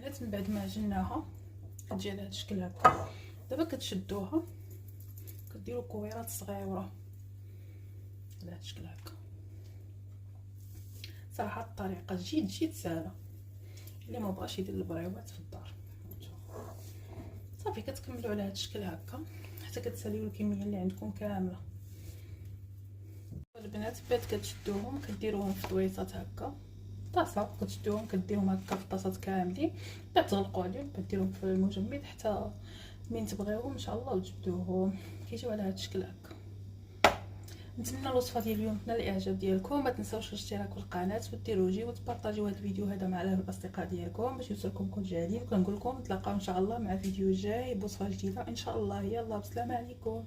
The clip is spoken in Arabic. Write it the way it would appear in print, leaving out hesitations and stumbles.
البنات من بعد ما عجناها كتجي على هذا الشكل هكا. دابا كتشدوها كديروا كويرات صغيره على هذا الشكل هكا. صراحه الطريقه جد سهله، اللي ما بغاش يدير البريوات في الدار. صافي كتكملوا على هذا الشكل هكا حتى كتساليو الكميه اللي عندكم كامله. البنات بعد كتشدوهم كديروهم في دويصات هكا، طاسه كتشدوهم كديروهم هكا في الطاسات كاملين، بعد تغلقوا عليهم، بعد ديروهم في المجمد حتى من تبغيوهم ان شاء الله وتجبدوهم كيجيو على هذا الشكل هكا. نتمنى الوصفه ديال اليوم تنال الاعجاب ديالكم. ما تنساوش الاشتراك في القناه وديروا جي وتبارطاجيو هذا الفيديو هذا مع الاصدقاء ديالكم باش يوصلكم كل جديد. كنقول لكم نتلاقاو ان شاء الله مع فيديو جاي بوصفه جديده ان شاء الله. يلا بسلامه عليكم.